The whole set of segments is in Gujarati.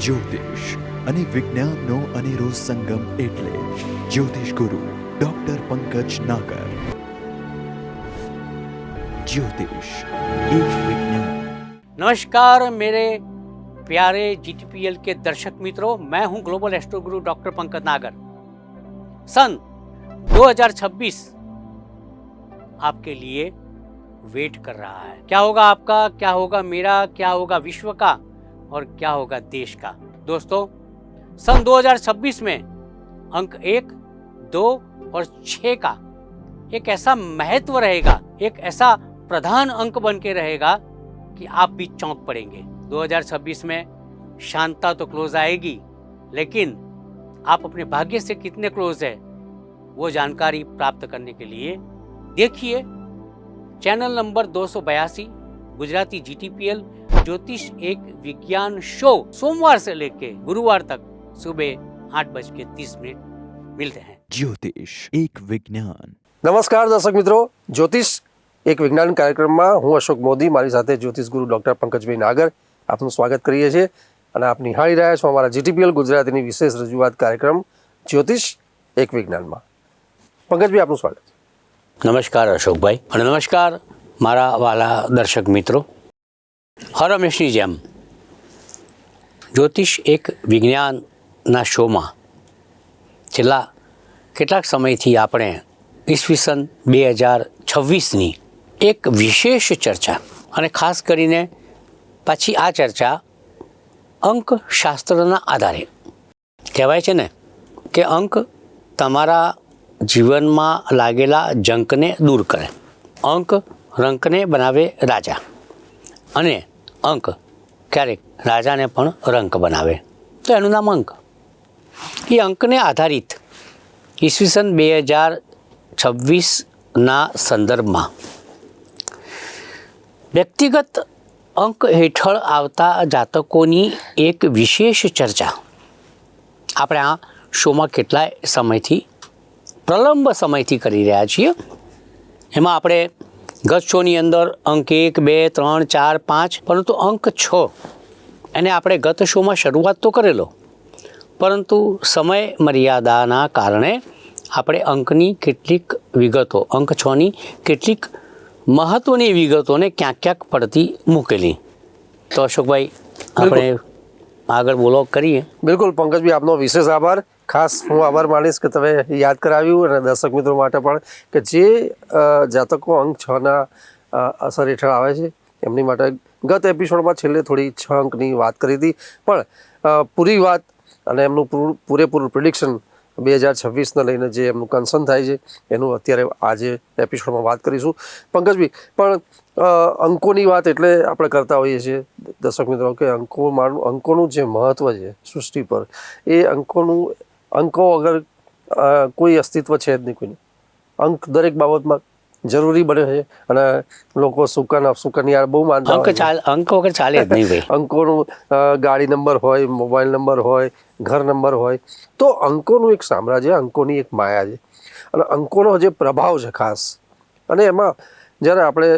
જ્યોતિષ અને વિજ્ઞાનનો અનેરો સંગમ એટલે જ્યોતિષ ગુરુ ડોક્ટર પંકજ નાગર। ज्योतिष एक विज्ञान। नमस्कार मेरे प्यारे GTPL के दर्शक मित्रों, मैं हूं ग्लोबल एस्ट्रो गुरु डॉक्टर पंकज नागर। सन 2026 आपके लिए वेट कर रहा है। क्या होगा आपका, क्या होगा मेरा, क्या होगा विश्व का और क्या होगा देश का। दोस्तों, सन 2026 में अंक 1, 2 और 6 का एक ऐसा महत्व रहेगा, एक ऐसा प्रधान अंक बन के रहेगा कि आप भी चौंक पड़ेंगे। 2026 में शांता तो क्लोज आएगी, लेकिन आप अपने भाग्य से कितने क्लोज है वो जानकारी प्राप्त करने के लिए देखिए चैनल नंबर 282 गुजराती GTPL ज्योतिष एक विज्ञान शो, सोमवार से लेके गुरुवार तक सुबह 8:30 मिलते हैं। ज्योतिष एक विज्ञान। नमस्कार दर्शक मित्रों, ज्योतिष एक विज्ञान कार्यक्रम में हूँ अशोक मोदी, मारी साथे ज्योतिष गुरु डॉक्टर पंकजभाई नागर आपનું સ્વાગત કરીએ છીએ અને આપ નિહાળી રહ્યા છો અમારા GTPL ગુજરાતીની વિશેષ રજૂઆત કાર્યક્રમ જ્યોતિષ એક વિજ્ઞાનમાં। પંકજભાઈ આપનું સ્વાગત। નમસ્કાર અશોકભાઈ અને નમસ્કાર મારા વાલા દર્શક મિત્રો। હર હંમેશની જેમ જ્યોતિષ એક વિજ્ઞાનના શોમાં છેલ્લા કેટલાક સમયથી આપણે ઈસવીસન 2026ની એક વિશેષ ચર્ચા અને ખાસ કરીને પાછી આ ચર્ચા અંકશાસ્ત્રના આધારે કહેવાય છે ને કે અંક તમારા જીવનમાં લાગેલા જંકને દૂર કરે, અંક રંકને બનાવે રાજા અને અંક ક્યારેક રાજાને પણ રંક બનાવે, તો એનું નામ અંક। એ અંકને આધારિત ઈસવીસન 2026ના સંદર્ભમાં વ્યક્તિગત અંક હેઠળ આવતા જાતકોની એક વિશેષ ચર્ચા આપણે આ શોમાં કેટલાય સમયથી પ્રલંબ સમયથી કરી રહ્યા છીએ। એમાં આપણે ગત શોની અંદર અંક 1, 2, 3, 4, 5 પરંતુ અંક 6 એને આપણે ગત શોમાં શરૂઆત તો કરેલો, પરંતુ સમય મર્યાદાના કારણે આપણે અંકની કેટલીક વિગતો, અંક 6ની કેટલીક મહત્ત્વની વિગતોને ક્યાંક ક્યાંક પડતી મૂકેલી। તો અશોકભાઈ આપણે આગળ બોલો કરીએ। બિલકુલ પંકજભાઈ, આપનો વિશેષ આભાર। ખાસ હું આભાર માનીશ કે તમે યાદ કરાવ્યું અને દર્શક મિત્રો માટે પણ કે જે જાતકો અંક 6ના અસર હેઠળ આવે છે એમની માટે ગત એપિસોડમાં છેલ્લે થોડી 6 અંકની વાત કરી હતી, પણ પૂરી વાત અને એમનું પૂરેપૂરું પ્રિડિક્શન 2026ને લઈને જે એમનું કન્સર્ન થાય છે એનું અત્યારે આજે એપિસોડમાં વાત કરીશું। પંકજભાઈ, પણ અંકોની વાત એટલે આપણે કરતા હોઈએ છીએ દર્શક મિત્રો કે અંકોનું જે મહત્ત્વ છે સૃષ્ટિ પર, એ અંકો વગર કોઈ અસ્તિત્વ છે જ નહીં કોઈનું। અંક દરેક બાબતમાં જરૂરી બને છે અને લોકો સુકન્યા બહુ માનતા અંક વગર ચાલે જ નહીં ભાઈ। અંકોનું ગાડી નંબર હોય, મોબાઈલ નંબર હોય, ઘર નંબર હોય, તો અંકોનું એક સામ્રાજ્ય, અંકોની એક માયા છે અને અંકોનો જે પ્રભાવ છે ખાસ, અને એમાં જ્યારે આપણે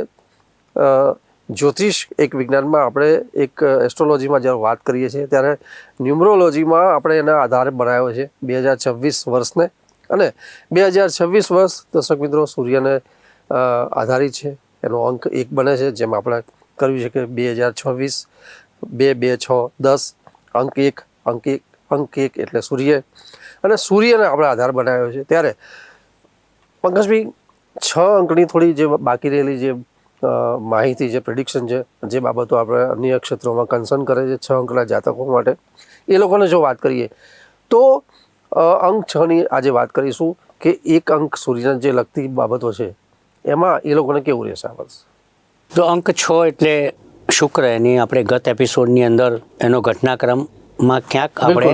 જ્યોતિષ એક વિજ્ઞાનમાં આપણે એક એસ્ટ્રોલોજીમાં જ્યારે વાત કરીએ છીએ ત્યારે ન્યુમરોલોજીમાં આપણે એના આધારે બનાવ્યો છે 2026 વર્ષને, અને 2026 વર્ષ દર્શક મિત્રો સૂર્યને આધારિત છે, એનો અંક 1 બને છે, જેમ આપણે કર્યું છે કે 2026 2, 2, 6, 10 અંક 1 એટલે સૂર્ય, અને સૂર્યને આપણે આધાર બનાવ્યો છે। ત્યારે પંકજભાઈ 6 અંકની થોડી જે બાકી રહેલી જે માહિતી, જે પ્રિડિક્શન છે, જે બાબતો આપણે અન્ય ક્ષેત્રોમાં કન્સર્ન કરે છે 6 અંકના જાતકો માટે, એ લોકોને જો વાત કરીએ તો અંક 6ની આજે વાત કરીશું કે એક અંક સૂર્યને જે લગતી બાબતો છે એમાં એ લોકોને કેવું રહેશે આ વર્ષ। તો અંક 6 એટલે શુક્ર, એની આપણે ગત એપિસોડની અંદર એનો ઘટનાક્રમમાં ક્યાંક આપણે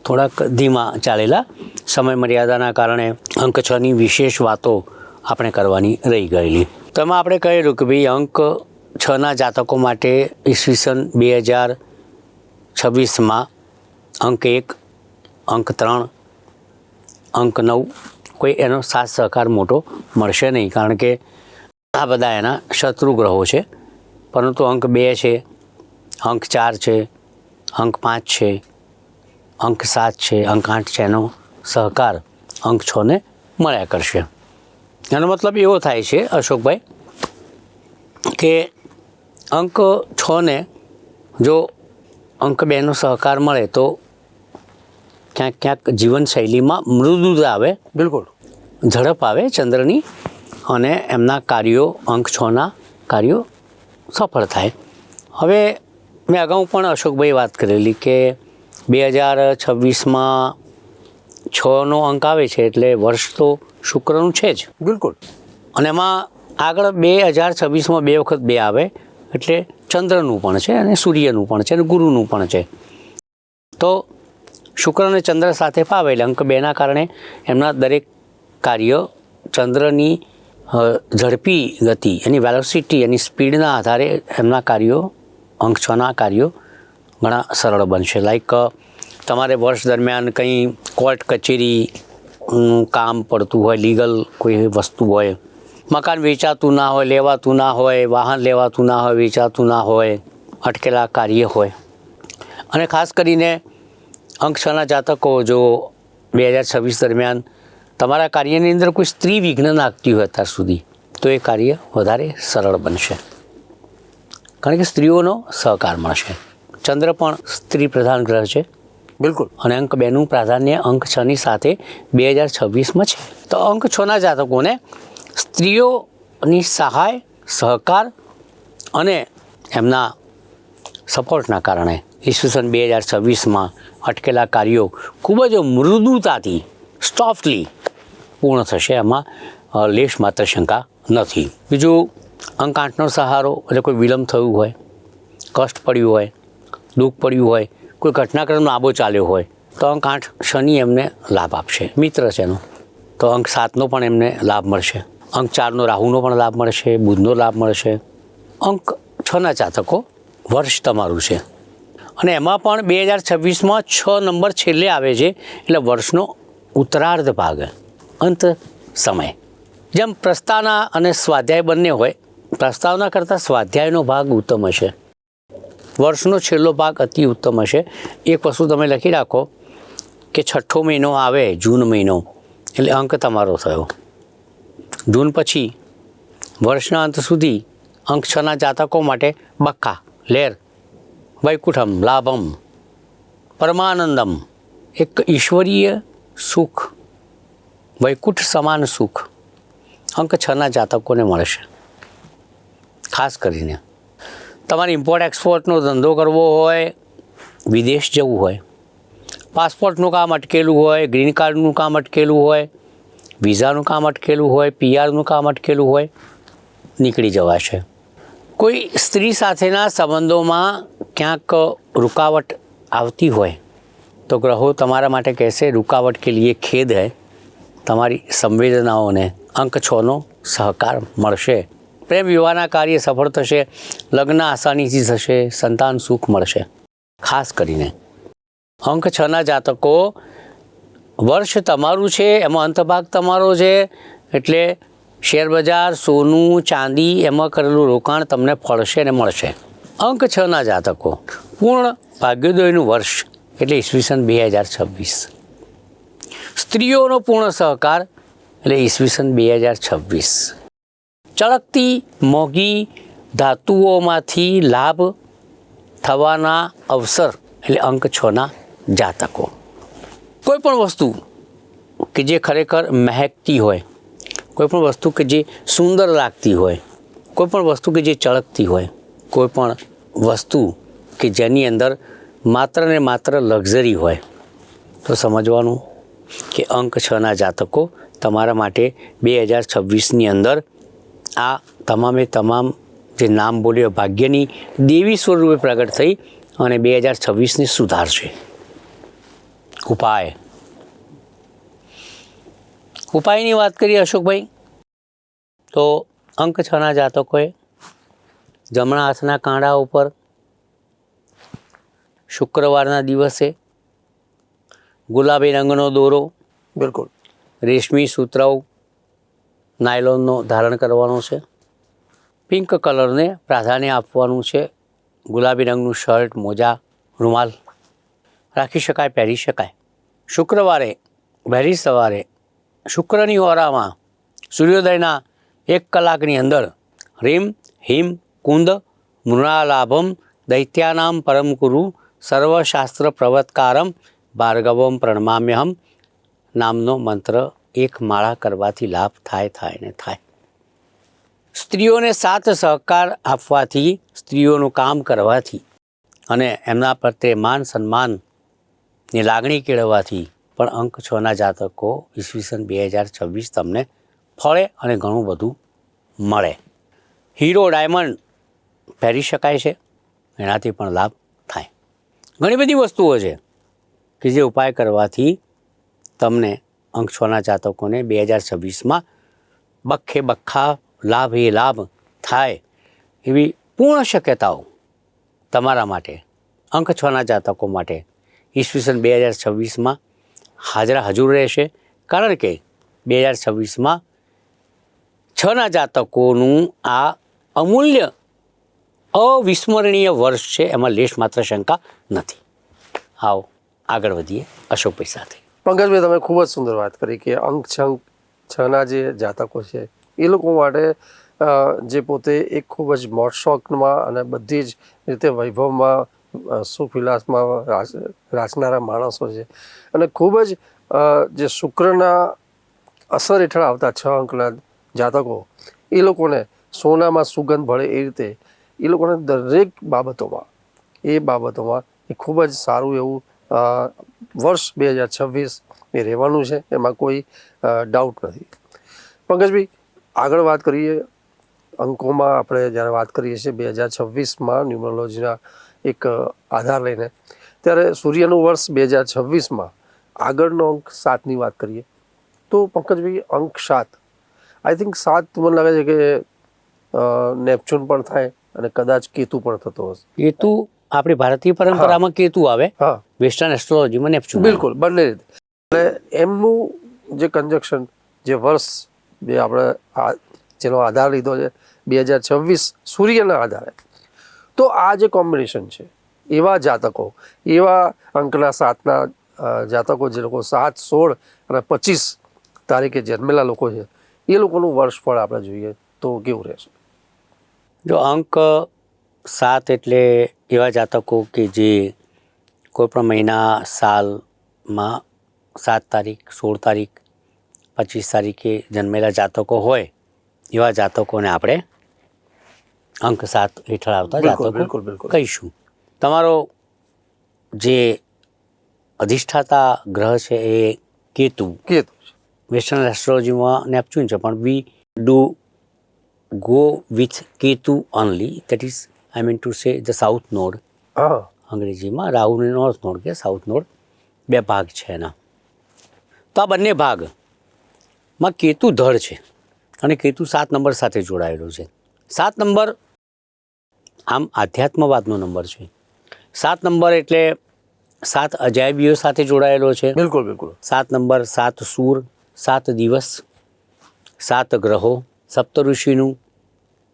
થોડાક ધીમા ચાલેલા, સમય મર્યાદાના કારણે અંક 6ની વિશેષ વાતો આપણે કરવાની રહી ગયેલી। તો એમાં આપણે કહેલું કે ભાઈ અંક 6ના જાતકો માટે ઈસવીસન 2026માં અંક 1, અંક 3, અંક 9 કોઈ એનો સાથ સહકાર મોટો મળશે નહીં, કારણ કે આ બધા એના શત્રુ ગ્રહો છે। પરંતુ અંક 2 છે, અંક 4 છે, અંક 5 છે, અંક 7 છે, અંક 8 છે, એનો સહકાર અંક 6 ને મળ્યા કરશે. એનો મતલબ એવો થાય છે અશોકભાઈ કે અંક 6 ને જો અંક 2 નો સહકાર મળે તો ક્યાંક ક્યાંક જીવનશૈલીમાં મૃદુતા આવે, બિલકુલ ઝડપ આવે ચંદ્રની, અને એમના કાર્યો અંક 6ના કાર્યો સફળ થાય. હવે મેં અગાઉ પણ અશોકભાઈ વાત કરેલી કે 2026માં 6નો અંક આવે છે એટલે વર્ષ તો શુક્રનું છે જ, બિલકુલ. અને એમાં આગળ 2026માં 2 વખત 2 આવે એટલે ચંદ્રનું પણ છે અને સૂર્યનું પણ છે અને ગુરુનું પણ છે. તો શુક્ર અને ચંદ્ર સાથે ફાવે એટલે અંક 2ના કારણે એમના દરેક કાર્ય ચંદ્રની ઝડપી ગતિ, એની વેલોસિટી, એની સ્પીડના આધારે એમના કાર્યો અંક 6ના કાર્યો ઘણા સરળ બનશે. લાઈક તમારે વર્ષ દરમિયાન કંઈ કોર્ટ કચેરીનું કામ પડતું હોય, લીગલ કોઈ વસ્તુ હોય, મકાન વેચાતું ના હોય, લેવાતું ના હોય, વાહન લેવાતું ના હોય, વેચાતું ના હોય, અટકેલા કાર્ય હોય. અને ખાસ કરીને અંક 6ના જાતકો જો 2026 દરમિયાન તમારા કાર્યની અંદર કોઈ સ્ત્રી વિઘ્ન નાખતી હોય અત્યાર સુધી, તો એ કાર્ય વધારે સરળ બનશે, કારણ કે સ્ત્રીઓનો સહકાર મળશે. ચંદ્ર પણ સ્ત્રી પ્રધાન ગ્રહ છે, બિલકુલ. અને અંક 2નું પ્રાધાન્ય અંક 6ની સાથે 2026માં છે. તો અંક 6ના જાતકોને સ્ત્રીઓની સહાય, સહકાર અને એમના સપોર્ટના કારણે ઈસવીસન 2026માં અટકેલા કાર્યો ખૂબ જ મૃદુતાથી, સોફ્ટલી પૂર્ણ થશે. એમાં લેશ માત્ર શંકા નથી. બીજું, અંક 8નો સહારો એટલે કોઈ વિલંબ થયું હોય, કષ્ટ પડ્યું હોય, દુઃખ પડ્યું હોય, કોઈ ઘટનાક્રમ લાંબો ચાલ્યો હોય તો અંક 8 શનિ એમને લાભ આપશે, મિત્ર છે એનો. તો અંક 7નો પણ એમને લાભ મળશે, અંક 4નો રાહુનો પણ લાભ મળશે, બુધનો લાભ મળશે. અંક 6ના જાતકો વર્ષ તમારું છે, અને એમાં પણ 2026માં 6 નંબર છેલ્લે આવે છે એટલે વર્ષનો ઉત્તરાર્ધ ભાગ, અંત સમય. જેમ પ્રસ્તાવના અને સ્વાધ્યાય બંને હોય, પ્રસ્તાવના કરતાં સ્વાધ્યાયનો ભાગ ઉત્તમ હશે, વર્ષનો છેલ્લો ભાગ અતિ ઉત્તમ હશે. એક વસ્તુ તમે લખી રાખો કે 6ઠ્ઠો મહિનો આવે, જૂન મહિનો, એટલે અંક તમારો થયો. જૂન પછી વર્ષના અંત સુધી અંક 6ના જાતકો માટે બક્કા, લેર, વૈકુંઠમ, લાભમ, પરમાનંદમ, એક ઈશ્વરીય સુખ, વૈકુંઠ સમાન સુખ અંક 6ના જાતકોને મળશે. ખાસ કરીને તમારે ઇમ્પોર્ટ એક્સપોર્ટનો ધંધો કરવો હોય, વિદેશ જવું હોય, પાસપોર્ટનું કામ અટકેલું હોય, ગ્રીન કાર્ડનું કામ અટકેલું હોય, વિઝાનું કામ અટકેલું હોય, પીઆરનું કામ અટકેલું હોય, નીકળી જવાશે. કોઈ સ્ત્રી સાથેના સંબંધોમાં ક્યાંક રૂકાવટ આવતી હોય તો ગ્રહો તમારા માટે કહેશે રૂકાવટ કે લીએ ખેદ હૈ. તમારી સંવેદનાઓને અંક 6નો સહકાર મળશે. પ્રેમ વિવાહના કાર્ય સફળ થશે, લગ્ન આસાનીથી થશે, સંતાન સુખ મળશે. ખાસ કરીને અંક 6ના જાતકો વર્ષ તમારું છે, એમાં અંતભાગ તમારો છે, એટલે શેરબજાર, સોનું, ચાંદી એમાં કરેલું રોકાણ તમને ફળશે અને મળશે. અંક 6ના જાતકો પૂર્ણ ભાગ્યોદયનું વર્ષ એટલે ઈસવીસન 2026. સ્ત્રીઓનો પૂર્ણ સહકાર એટલે ઈસવીસન 2026. ચળકતી મોંઘી ધાતુઓમાંથી લાભ થવાના અવસર એટલે અંક 6ના જાતકો. કોઈ પણ વસ્તુ કે જે ખરેખર મહેકતી હોય, કોઈ પણ વસ્તુ કે જે સુંદર લાગતી હોય, કોઈ પણ વસ્તુ કે જે ચળકતી હોય, કોઈ પણ વસ્તુ કે જેની અંદર માત્ર ને માત્ર લક્ઝરી હોય, તો સમજવાનું કે અંક 6ના જાતકો તમારા માટે 2026ની અંદર આ તમામે તમામ જે નામ બોલ્યો ભાગ્યની દેવી સ્વરૂપે પ્રગટ થઈ અને 2026ને સુધારશે. ઉપાયની વાત કરીએ અશોકભાઈ, તો અંક 6ના જાતકોએ જમણા હાથના કાંડા ઉપર શુક્રવારના દિવસે ગુલાબી રંગનો દોરો, બિલકુલ, રેશમી સૂતરાઉ નાયલોનનો ધારણ કરવાનો છે. પિંક કલરને પ્રાધાન્ય આપવાનું છે. ગુલાબી રંગનું શર્ટ, મોજા, રૂમાલ રાખી શકાય, પહેરી શકાય. શુક્રવારે વહેલી સવારે શુક્રની ઓરામાં સૂર્યોદયના 1 કલાકની અંદર રીમ હિમ કુંદ મૃણાલાભમ દૈત્યાનામ પરમ કુરુ સર્વશાસ્ત્ર પ્રવત્કારમ ભાર્ગવમ પ્રણમામ્યહમ નામનો મંત્ર 1 માળા કરવાથી લાભ થાય ને થાય. સ્ત્રીઓને 7 સહકાર આપવાથી, સ્ત્રીઓનું કામ કરવાથી અને એમના પ્રત્યે માન સન્માનની લાગણી કેળવવાથી પણ અંક 6ના જાતકો ઈસવીસન 2026 તમને ફળે અને ઘણું બધું મળે. હીરો ડાયમંડ પહેરી શકાય છે, એનાથી પણ લાભ થાય. ઘણી બધી વસ્તુઓ છે કે જે ઉપાય કરવાથી તમને અંક 6ના જાતકોને 2026માં બખ્ખે બખ્ખા લાભ એ લાભ થાય એવી પૂર્ણ શક્યતાઓ તમારા માટે, અંક 6ના જાતકો માટે ઈસવીસન 2026માં હાજર રહેશે. કારણ કે 2026માં 6ના જાતકોનું આ અમૂલ્ય અવિસ્મરણીય વર્ષ છે, એમાં લેશ માત્ર શંકા નથી. આવો આગળ વધીએ અશોકભાઈ સાથે. પંકજભાઈ, તમે ખૂબ જ સુંદર વાત કરી કે અંક 6ના જે જાતકો છે એ લોકો માટે જે પોતે એક ખૂબ જ મોજ શોખમાં અને બધી જ રીતે વૈભવમાં સુખવિલાસમાં રાચનારા માણસો છે અને ખૂબ જ જે શુક્રના અસર હેઠળ આવતા 6 અંકના જાતકો એ લોકોને સોનામાં સુગંધ ભળે એ રીતે એ લોકોને દરેક બાબતોમાં એ ખૂબ જ સારું એવું વર્ષ 2026 એ રહેવાનું છે, એમાં કોઈ ડાઉટ નથી. પંકજભાઈ, આગળ વાત કરીએ અંકોમાં. આપણે જ્યારે વાત કરીએ છીએ 2026માં ન્યુમરોલોજીના એક આધાર લઈને, ત્યારે સૂર્યનું વર્ષ 2026માં આગળનો અંક 7ની વાત કરીએ તો પંકજભાઈ અંક 7, આઈ થિંક 7 મને લાગે છે કે નેપચ્યુન પણ થાય અને કદાચ કેતુ પણ થતો હશે. કેતુ આપણી ભારતીય પરંપરામાં કેતુ આવે, હા, વેસ્ટર્ન એસ્ટ્રોલોજીમાં નેપચ્યુન. બિલકુલ, બંને રીતે. એટલે એમનું જે કન્જક્શન, જે વર્ષ જે આપણે જેનો આધાર લીધો છે 2026 સૂર્યના આધારે, તો આ જે કોમ્બિનેશન છે એવા જાતકો, એવા અંકના 7ના જાતકો જે લોકો 7, 16 અને 25 તારીખે જન્મેલા લોકો છે એ લોકોનું વર્ષફળ આપણે જોઈએ તો કેવું રહેશે? જો અંક 7 એટલે એવા જાતકો કે જે કોઈપણ મહિના સાલમાં 7 તારીખ, 16 તારીખ, 25 તારીખે જન્મેલા જાતકો હોય એવા જાતકોને આપણે અંક 7 હેઠળ આવતા જાતકો કહીશું. તમારો જે અધિષ્ઠાતા ગ્રહ છે એ કેતુ. વેસ્ટર્ન એસ્ટ્રોલોજીમાં નેપચ્યુન છે, પણ we do go with Ketu only. That is I mean to say the south node. અંગ્રેજીમાં રાહુને નોર્થ નોડ કે સાઉથ નોડ, 2 ભાગ છે એના. તો આ બંને ભાગમાં કેતુ ધડ છે અને કેતુ 7 નંબર સાથે જોડાયેલો છે. 7 નંબર આમ આધ્યાત્મવાદનો નંબર છે. 7 નંબર એટલે 7 અજાયબીઓ સાથે જોડાયેલો છે. બિલકુલ બિલકુલ. 7 નંબર 7 સૂર, 7 દિવસ, 7 ગ્રહો, સપ્તઋષિનું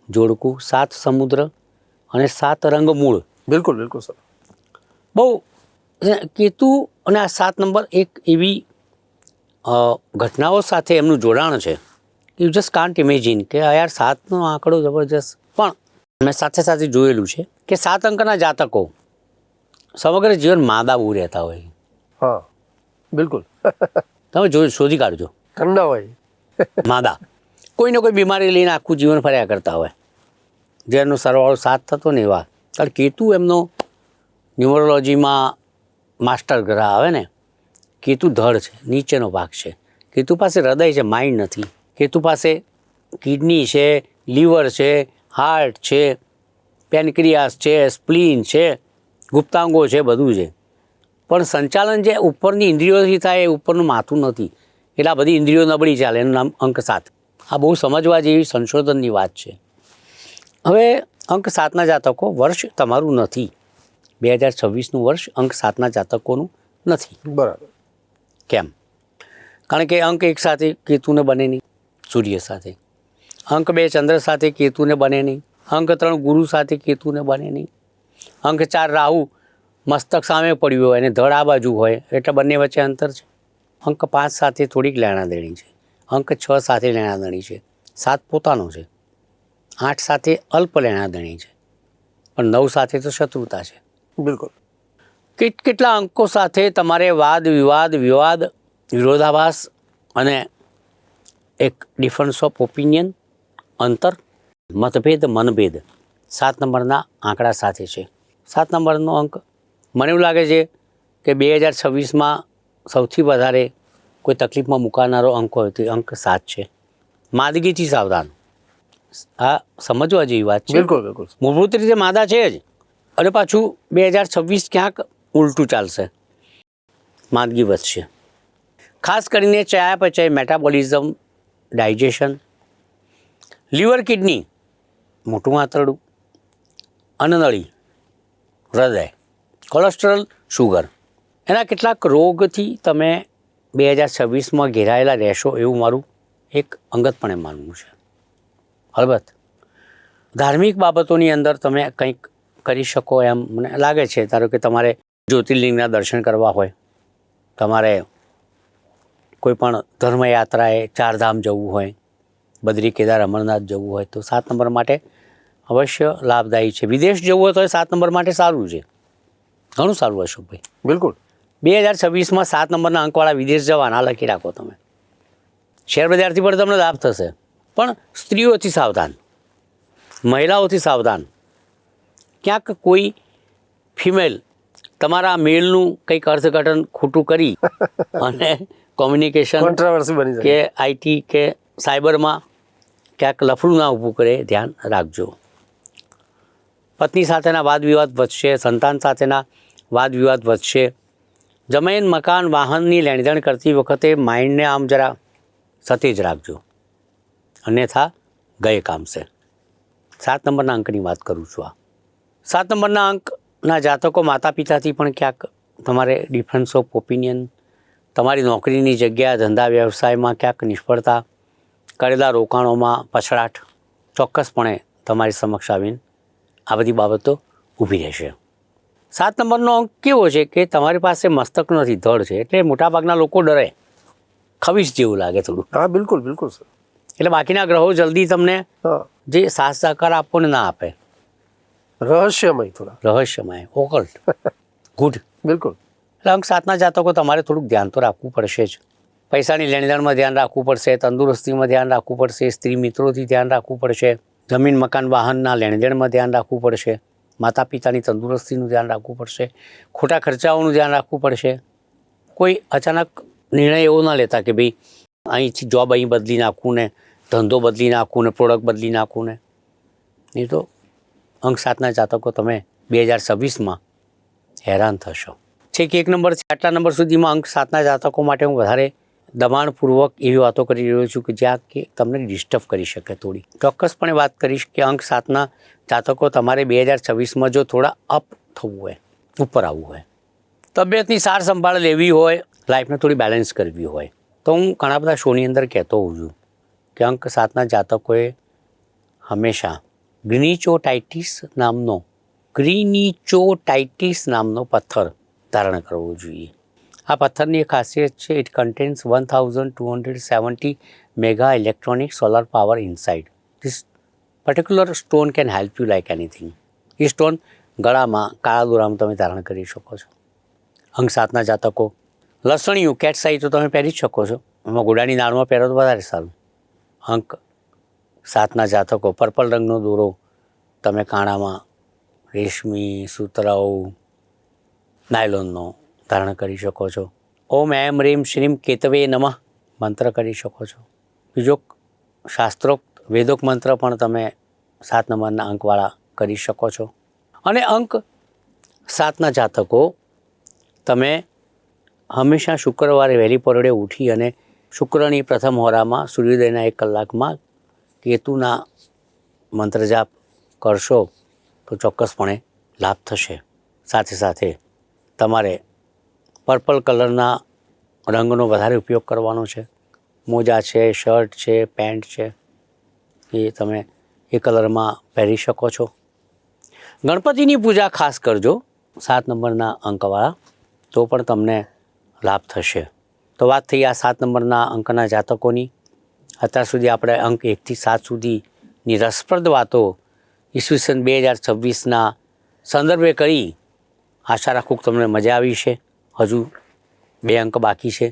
જોડકું, 7 સમુદ્ર અને 7 રંગમૂળ. બિલકુલ બિલકુલ સર. બહુ કેતુ અને આ 7 નંબર એક એવી ઘટનાઓ સાથે એમનું જોડાણ છે યુ જસ્ટ કાન્ટ ઇમેજિન કે યાર 7નો આંકડો જબરજસ્ત. પણ મેં સાથે સાથે જોયેલું છે કે 7 અંકના જાતકો સમગ્ર જીવન માદા બહુ રહેતા હોય. હા બિલકુલ. તમે શોધી કાઢજો. ઠંડા હોય માદા કોઈને કોઈ બીમારી લઈને આખું જીવન ફર્યા કરતા હોય, જેનો સરવાળો 7 થતો ને એવા. કારણ કેતુ એમનો ન્યુમરોલોજીમાં માસ્ટર ગ્રહ આવે ને, કેતુ ધડ છે, નીચેનો ભાગ છે. કેતુ પાસે હૃદય છે, માઇન્ડ નથી. કેતુ પાસે કિડની છે, લીવર છે, હાર્ટ છે, પેનક્રિયાસ છે, સ્પ્લીન છે, ગુપ્તાંગો છે, બધું છે. પણ સંચાલન જે ઉપરની ઇન્દ્રિયોથી થાય એ ઉપરનું માથું નથી, એટલે આ બધી ઇન્દ્રિયો નબળી ચાલે. એનું નામ અંક 7. આ બહુ સમજવા જેવી સંશોધનની વાત છે. હવે અંક 7ના જાતકો વર્ષ તમારું નથી. 2026નું વર્ષ અંક 7ના જાતકોનું નથી. બરાબર. કેમ? કારણ કે અંક 1 સાથે કેતુને બને નહીં, સૂર્ય સાથે. અંક 2 ચંદ્ર સાથે કેતુને બને નહીં. અંક 3 ગુરુ સાથે કેતુને બને નહીં. અંક 4 રાહુ મસ્તક સામે પડ્યું હોય અને ધડ આ બાજુ હોય એટલે બંને વચ્ચે અંતર છે. અંક 5 સાથે થોડીક લેણાદેણી છે, અંક 6 સાથે લેણાદેણી છે, 7 પોતાનો છે, 8 સાથે અલ્પ લેણાદેણી છે, પણ 9 સાથે તો શત્રુતા છે. બિલકુલ. કેટલા અંકો સાથે તમારે વાદ વિવાદ વિરોધાભાસ અને એક ડિફરન્સ ઓફ ઓપિનિયન, અંતર, મતભેદ, મનભેદ 7 નંબરના આંકડા સાથે છે. 7 નંબરનો અંક મને એવું લાગે છે કે 2026માં સૌથી વધારે કોઈ તકલીફમાં મુકાનારો અંક હોય તો અંક 7 છે. માદગીથી સાવધાન. આ સમજવા જેવી વાત છે. બિલકુલ બિલકુલ. મૂળભૂત રીતે માદા છે જ, અને પાછું 2026 ક્યાંક ઉલટું ચાલશે, માંદગી વધશે. ખાસ કરીને ચયાપચય, મેટાબોલિઝમ, ડાયજેશન, લીવર, કિડની, મોટું આંતરડું, અન્નનળી, હૃદય, કોલેસ્ટ્રોલ, શુગર, એના કેટલાક રોગથી તમે 2026માં ઘેરાયેલા રહેશો એવું મારું એક અંગતપણે માનવું છે. અલબત્ત ધાર્મિક બાબતોની અંદર તમે કંઈક કરી શકો એમ મને લાગે છે. ધારો કે તમારે જ્યોતિર્લિંગના દર્શન કરવા હોય, તમારે કોઈ પણ ધર્મયાત્રાએ 4 ધામ જવું હોય, બદ્રી, કેદાર, અમરનાથ જવું હોય તો 7 નંબર માટે અવશ્ય લાભદાયી છે. વિદેશ જવું હોય તો એ 7 નંબર માટે સારું છે, ઘણું સારું અશોકભાઈ. બિલકુલ. 2026માં 7 નંબરના અંકવાળા વિદેશ જવાના લખી રાખો તમે. શેર બજારથી પણ તમને લાભ થશે, પણ સ્ત્રીઓથી સાવધાન, મહિલાઓથી સાવધાન. ક્યાંક કોઈ ફિમેલ તમારા મેલનું કંઈક અર્થઘટન ખોટું કરી અને કોમ્યુનિકેશન કોન્ટ્રાવર્સી બની જાય કે આઈટી કે સાયબરમાં ક્યાંક લફડું ના ઊભું કરે, ધ્યાન રાખજો. પત્ની સાથેના વાદ વિવાદ વધશે, સંતાન સાથેના વાદ વિવાદ વધશે. જમીન, મકાન, વાહનની લેણદેણ કરતી વખતે માઇન્ડને આમ જરા સતેજ રાખજો, અન્યથા ગયે કામશે. 7 નંબરના અંકની વાત કરું છું. આ 7 નંબરના અંકના જાતકો માતા પિતાથી પણ ક્યાંક તમારે ડિફરન્સ ઓફ ઓપિનિયન, તમારી નોકરીની જગ્યા, ધંધા વ્યવસાયમાં ક્યાંક નિષ્ફળતા, કરેલા રોકાણોમાં પછડાટ ચોક્કસપણે તમારી સમક્ષ આવીને આ બધી બાબતો ઊભી રહેશે. 7 નંબરનો અંક કેવો છે કે તમારી પાસે મસ્તક નથી, ધડ છે, એટલે મોટાભાગના લોકો ડરે, ખવીશ જેવું લાગે થોડું. હા બિલકુલ બિલકુલ સર. એટલે બાકીના ગ્રહો જલ્દી તમને હા જે સાથ સહકાર આપો ને ના આપે. રહસ્યમય થોડા. રહસ્યમય, ઓકલ્ટ, ગુડ. બિલકુલ. એટલે અંક 7ના જાતકો તમારે થોડુંક ધ્યાન તો રાખવું પડશે જ. પૈસાની લેણદેણમાં ધ્યાન રાખવું પડશે, તંદુરસ્તીમાં ધ્યાન રાખવું પડશે, સ્ત્રી મિત્રોથી ધ્યાન રાખવું પડશે, જમીન, મકાન, વાહનના લેણદેણમાં ધ્યાન રાખવું પડશે, માતા પિતાની તંદુરસ્તીનું ધ્યાન રાખવું પડશે, ખોટા ખર્ચાઓનું ધ્યાન રાખવું પડશે. કોઈ અચાનક નિર્ણય એવો ના લેતા કે ભાઈ અહીંથી જોબ અહીં બદલી નાખવું ને, ધંધો બદલી નાખવું ને, પ્રોડક્ટ બદલી નાખવું ને. નહીં તો અંક 7ના જાતકો તમે 2026માં હેરાન થશો. છેક 1 નંબરથી 8 નંબર સુધીમાં અંક 7ના જાતકો માટે હું વધારે દબાણપૂર્વક એવી વાતો કરી રહ્યો છું કે જ્યાં કે તમને ડિસ્ટર્બ કરી શકે થોડી. ચોક્કસપણે વાત કરીશ કે અંક 7ના જાતકો તમારે 2026માં જો થોડા અપ થવું હોય, ઉપર આવવું હોય, તબિયતની સાર સંભાળ લેવી હોય, લાઈફને થોડી બેલેન્સ કરવી હોય, તો હું ઘણા બધા શોની અંદર કહેતો હોઉં છું કે અંક 7ના જાતકોએ હંમેશા ગ્રીનિચોટાઇટિસ નામનો પથ્થર ધારણ કરવો જોઈએ. આ પથ્થરની એક ખાસિયત છે, it contains 1270 mega electronic solar power inside. This particular stone can help you like anything. A stone ગળામાં, કાળા દોરામાં તમે ધારણ કરી શકો છો. અંક 7ના જાતકો લસણિયું, કેટસાઈ તો તમે પહેરી જ શકો છો, એમાં ઘોડાની નાળમાં પહેરો તો વધારે સારું. અંક 7ના જાતકો પર્પલ રંગનો દોરો તમે કાણામાં, રેશમી, સુતરાઉ, નાયલોનનો ધારણ કરી શકો છો. ઓમ એમ રીમ શ્રીમ કેતવે નમઃ મંત્ર કરી શકો છો. બીજો શાસ્ત્રોક્ત વેદોક મંત્ર પણ તમે 7 નંબરના અંકવાળા કરી શકો છો. અને અંક 7ના જાતકો તમે હંમેશા શુક્રવારે વહેલી પરોઢે ઉઠી અને શુક્રની પ્રથમ હોરામાં સૂર્યોદયના 1 કલાકમાં કેતુના મંત્ર જાપ કરશો તો ચોક્કસપણે લાભ થશે. સાથે સાથે તમારે પર્પલ કલરના રંગનો વધારે ઉપયોગ કરવાનો છે. મોજા છે, શર્ટ છે, પેન્ટ છે, એ તમે એ કલરમાં પહેરી શકો છો. ગણપતિની પૂજા ખાસ કરજો. 7 નંબરના અંકવાળા તો પણ તમને લાભ થશે. તો વાત થઈ આ 7 નંબરના અંકના જાતકોની. અત્યાર સુધી આપણે અંક 1 થી 7 સુધીની રસપ્રદ વાતો ઈસવીસન 2026ના સંદર્ભે કરી. આશા રાખું કે તમને મજા આવી છે. હજુ 2 અંક બાકી છે,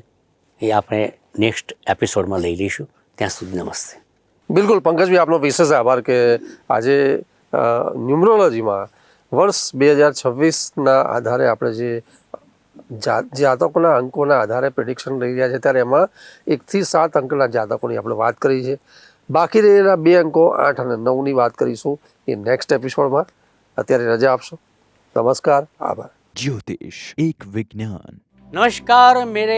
એ આપણે નેક્સ્ટ એપિસોડમાં લઈ લઈશું. ત્યાં સુધી નમસ્તે. બિલકુલ પંકજભાઈ, આપનો વિશેષ આભાર કે આજે ન્યુમરોલોજીમાં વર્ષ 2026ના આધારે આપણે જે જાતકોના અંકોના આધારે પ્રિડિક્શન લઈ રહ્યા છે, ત્યારે એમાં 1 થી 7 અંકના જાતકોની આપણે વાત કરી છે. બાકી રહેલા 2 અંકો 8 અને 9ની વાત કરીશું એ નેક્સ્ટ એપિસોડમાં. અત્યારે રજા આપશો. नमस्कार, आभार. ज्योतिष एक विज्ञान. नमस्कार मेरे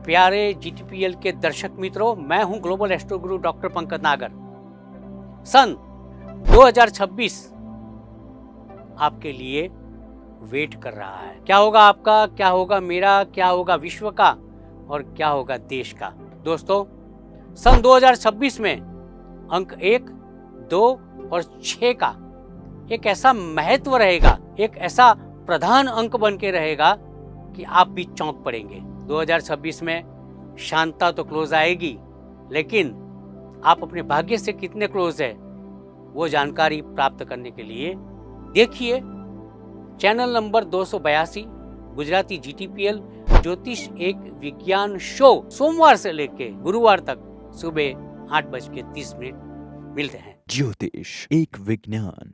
प्यारे जीटीपीएल के दर्शक मित्रों, मैं हूं ग्लोबल एस्ट्रो गुरु डॉक्टर पंकज नागर. सन 2026 आपके लिए वेट कर रहा है. क्या होगा आपका, क्या होगा मेरा, क्या होगा विश्व का और क्या होगा देश का. दोस्तों, सन 2026 में अंक 1, 2 और 6 का एक ऐसा महत्व रहेगा, एक ऐसा प्रधान अंक बन के रहेगा कि आप भी चौंक पड़ेंगे. 2026 में शांता तो क्लोज आएगी, लेकिन आप अपने भाग्य से कितने क्लोज है वो जानकारी प्राप्त करने के लिए देखिए चैनल नंबर 282 गुजराती जीटीपीएल ज्योतिष एक विज्ञान शो. सोमवार से लेके गुरुवार तक सुबह 8:30 मिलते हैं. ज्योतिष एक विज्ञान.